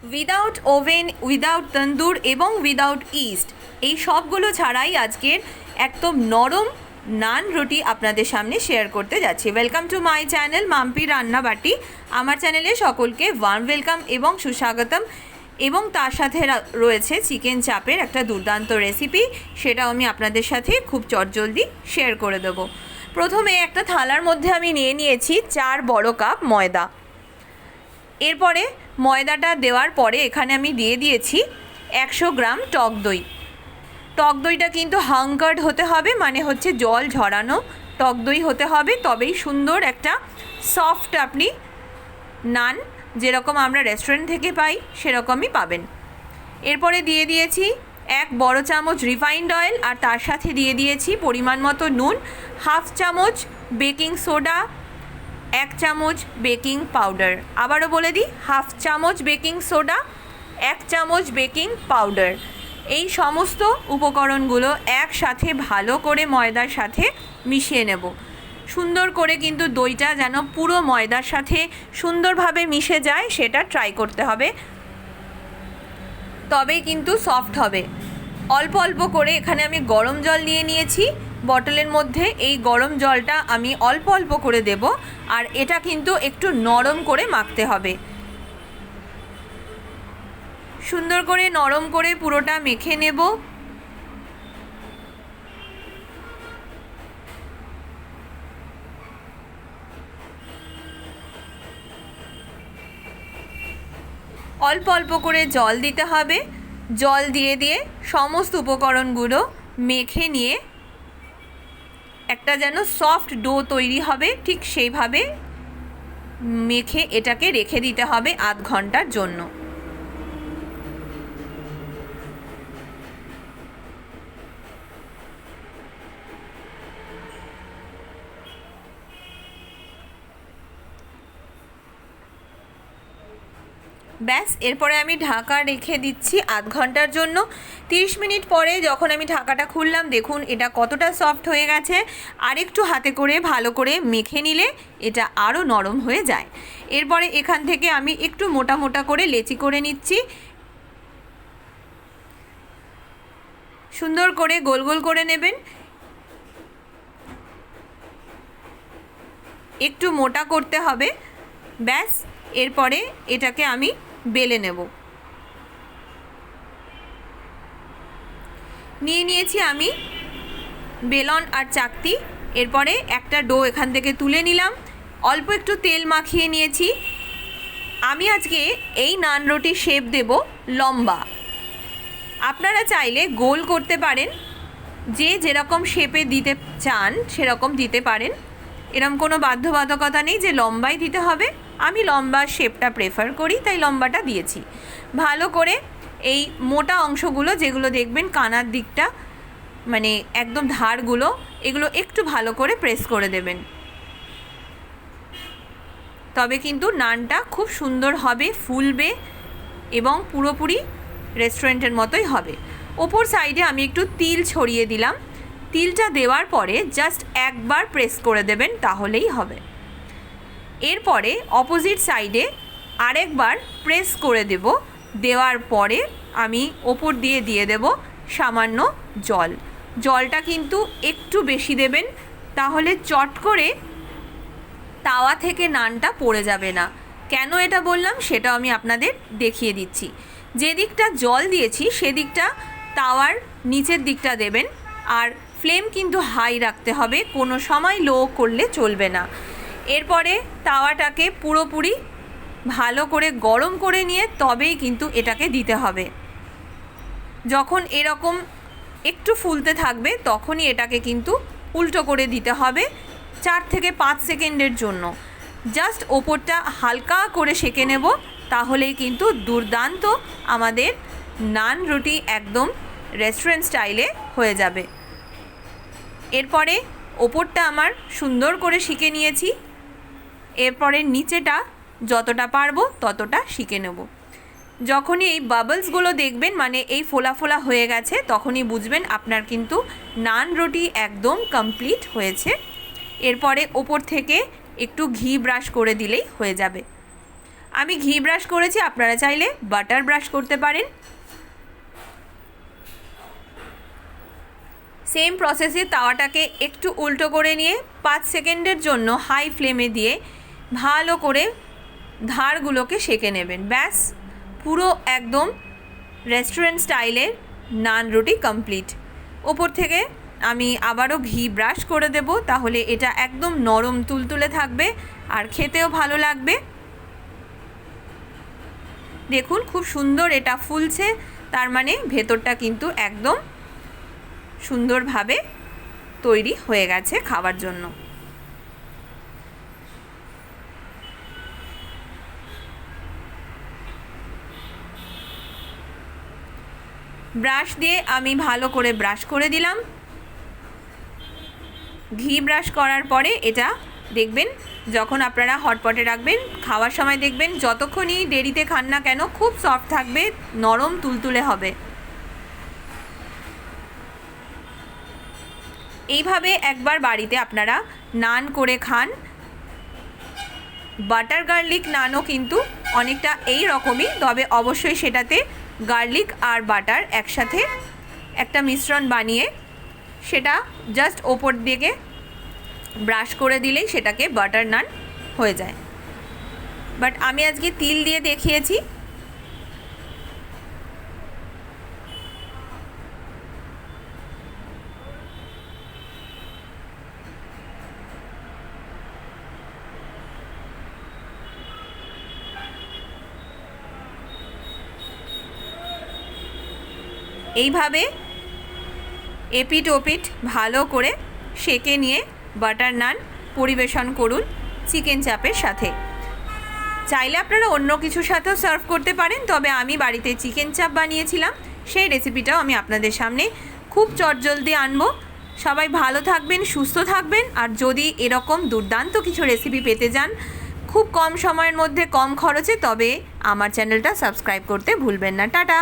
Without oven, without তন্দুর এবং without east, এই সবগুলো ছাড়াই আজকের একদম নরম নান রুটি আপনাদের সামনে শেয়ার করতে যাচ্ছি। Welcome to my channel Mampi Rannabati. আমার চ্যানেলে সকলকে ওয়ার্ম ওয়েলকাম এবং সুস্বাগতম। এবং তার সাথে রয়েছে চিকেন চাপের একটা দুর্দান্ত রেসিপি, সেটাও আমি আপনাদের সাথে খুব চটজলদি শেয়ার করে দেবো। প্রথমে একটা থালার মধ্যে আমি নিয়ে নিয়েছি 4 বড় কাপ ময়দা। এরপরে ময়দাটা দেওয়ার পরে এখানে আমি দিয়ে দিয়েছি 100 গ্রাম টক দই। টক দইটা কিন্তু হাঙ্কার্ড হতে হবে, মানে হচ্ছে জল ঝরানো টক দই হতে হবে, তবেই সুন্দর একটা সফট আপনি নান যেরকম আমরা রেস্টুরেন্ট থেকে পাই সেরকমই পাবেন। এরপরে দিয়ে দিয়েছি 1 বড় চামচ রিফাইন্ড অয়েল, আর তার সাথে দিয়ে দিয়েছি পরিমাণ মতো নুন, 1/2 চামচ বেকিং সোডা, 1 চামচ বেকিং পাউডার। আবারও বলে দিই, 1/2 চামচ বেকিং সোডা, 1 চামচ বেকিং পাউডার। এই সমস্ত উপকরণগুলো একসাথে ভালো করে ময়দার সাথে মিশিয়ে নেব। সুন্দর করে কিন্তু দইটা যেন পুরো ময়দার সাথে সুন্দরভাবে মিশে যায় সেটা ট্রাই করতে হবে, তবেই কিন্তু সফট হবে। অল্প অল্প করে এখানে আমি গরম জল নিয়ে নিয়েছি বটলের মধ্যে। এই গরম জলটা আমি অল্প অল্প করে দেব, আর এটা কিন্তু একটু নরম করে মাখতে হবে। সুন্দর করে নরম করে পুরোটা মেখে নেব। অল্প অল্প করে জল দিতে হবে। জল দিয়ে দিয়ে সমস্ত উপকরণগুলো মেখে নিয়ে একটা যেন সফট ডো তৈরি হবে, ঠিক সেইভাবে মেখে এটাকে রেখে দিতে হবে আধ ঘন্টার জন্য। ব্যাস, এরপরে আমি ঢাকা রেখে দিচ্ছি আধ ঘন্টার জন্য। 30 মিনিট পরে যখন আমি ঢাকাটা খুললাম, দেখুন এটা কতটা সফট হয়ে গেছে। আর একটু হাতে করে ভালো করে মেখে নিলে এটা আরও নরম হয়ে যায়। এরপরে এখান থেকে আমি একটু মোটা মোটা করে লেচি করে নিচ্ছি। সুন্দর করে গোল গোল করে নেবেন, একটু মোটা করতে হবে। ব্যাস, এরপরে এটাকে আমি বেলে নেব। নিয়ে নিয়েছি আমি বেলন আর চাকতি। এরপরে একটা ডো এখান থেকে তুলে নিলাম, অল্প একটু তেল মাখিয়ে নিয়েছি। আমি আজকে এই নান রুটির শেপ দেব লম্বা। আপনারা চাইলে গোল করতে পারেন, যে যেরকম শেপে দিতে চান সেরকম দিতে পারেন। এরকম কোনো বাধ্যবাধকতা নেই যে লম্বাই দিতে হবে। আমি লম্বা শেপটা প্রেফার করি, তাই লম্বাটা দিয়েছি। ভালো করে এই মোটা অংশগুলো যেগুলো দেখবেন কানার দিকটা, মানে একদম ধারগুলো, এগুলো একটু ভালো করে প্রেস করে দেবেন, তবে কিন্তু নানটা খুব সুন্দর হবে, ফুলবে এবং পুরোপুরি রেস্টুরেন্টের মতোই হবে। ওপর সাইডে আমি একটু তিল ছড়িয়ে দিলাম। তিলটা দেওয়ার পরে জাস্ট একবার প্রেস করে দেবেন, তাহলেই হবে। এরপরে অপোজিট সাইডে আরেকবার প্রেস করে দেব। দেওয়ার পরে আমি ওপর দিয়ে দিয়ে দেব সামান্য জল। জলটা কিন্তু একটু বেশি দেবেন, তাহলে চট করে তাওয়া থেকে নানটা পড়ে যাবে না। কেন এটা বললাম সেটাও আমি আপনাদের দেখিয়ে দিচ্ছি। যে দিকটা জল দিয়েছি সেদিকটা তাওয়ার নিচের দিকটা দেবেন, আর ফ্লেম কিন্তু হাই রাখতে হবে, কোনো সময় লো করলে চলবে না। এরপরে তাওয়াটাকে পুরোপুরি ভালো করে গরম করে নিয়ে তবেই কিন্তু এটাকে দিতে হবে। যখন এরকম একটু ফুলতে থাকবে তখনই এটাকে কিন্তু উল্টো করে দিতে হবে 4 থেকে 5 সেকেন্ডের জন্য। জাস্ট ওপরটা হালকা করে সেঁকে নেব, তাহলেই কিন্তু দুর্দান্ত আমাদের নান রুটি একদম রেস্টুরেন্ট স্টাইলে হয়ে যাবে। এরপরে ওপরটা আমার সুন্দর করে সেঁকে নিয়েছি। এরপরে নিচেটা যতটা পারবো ততটা সেঁকে নেব। যখনই এই বাবলসগুলো দেখবেন, মানে এই ফোলা ফোলা হয়ে গেছে, তখনই বুঝবেন আপনার কিন্তু নান রুটি একদম কমপ্লিট হয়েছে। এরপরে ওপর থেকে একটু ঘি ব্রাশ করে দিলেই হয়ে যাবে। আমি ঘি ব্রাশ করেছি, আপনারা চাইলে বাটার ব্রাশ করতে পারেন। সেম প্রসেসে তাওয়াটাকে একটু উল্টো করে নিয়ে 5 সেকেন্ডের জন্য হাই ফ্লেমে দিয়ে ভালো করে ধারগুলোকে সেঁকে নেবেন। ব্যাস, পুরো একদম রেস্টুরেন্ট স্টাইলের নান রুটি কমপ্লিট। ওপর থেকে আমি আবারও ঘি ব্রাশ করে দেব, তাহলে এটা একদম নরম তুলতুলে থাকবে আর খেতেও ভালো লাগবে। দেখুন খুব সুন্দর এটা ফুলছে, তার মানে ভেতরটা কিন্তু একদম সুন্দরভাবে তৈরি হয়ে গেছে খাওয়ার জন্য। ব্রাশ দিয়ে আমি ভালো করে ব্রাশ করে দিলাম। ঘি ব্রাশ করার পরে এটা দেখবেন, যখন আপনারা হটপটে রাখবেন খাওয়ার সময় দেখবেন যতক্ষণই দেরিতে খান না কেন খুব সফট থাকবে, নরম তুলতুলে হবে। এইভাবে একবার বাড়িতে আপনারা নান করে খান। বাটার গার্লিক নানও কিন্তু অনেকটা এই রকমই, তবে অবশ্যই সেটাতে গার্লিক আর বাটার একসাথে একটা মিশ্রণ বানিয়ে সেটা জাস্ট ওপর দিকে ব্রাশ করে দিলেই সেটাকে বাটার নান হয়ে যায়। বাট আমি আজকে তিল দিয়ে দেখিয়েছি। এইভাবে এপিট ওপিট ভালো করে সেঁকে নিয়ে বাটার নান পরিবেশন করুন চিকেন চাপের সাথে। চাইলে আপনারা অন্য কিছুর সাথেও সার্ভ করতে পারেন, তবে আমি বাড়িতে চিকেন চাপ বানিয়েছিলাম, সেই রেসিপিটাও আমি আপনাদের সামনে খুব চটজলদি আনবো। সবাই ভালো থাকবেন, সুস্থ থাকবেন, আর যদি এরকম দুর্দান্ত কিছু রেসিপি পেতে যান খুব কম সময়ের মধ্যে কম খরচে, তবে আমার চ্যানেলটা সাবস্ক্রাইব করতে ভুলবেন না। টাটা।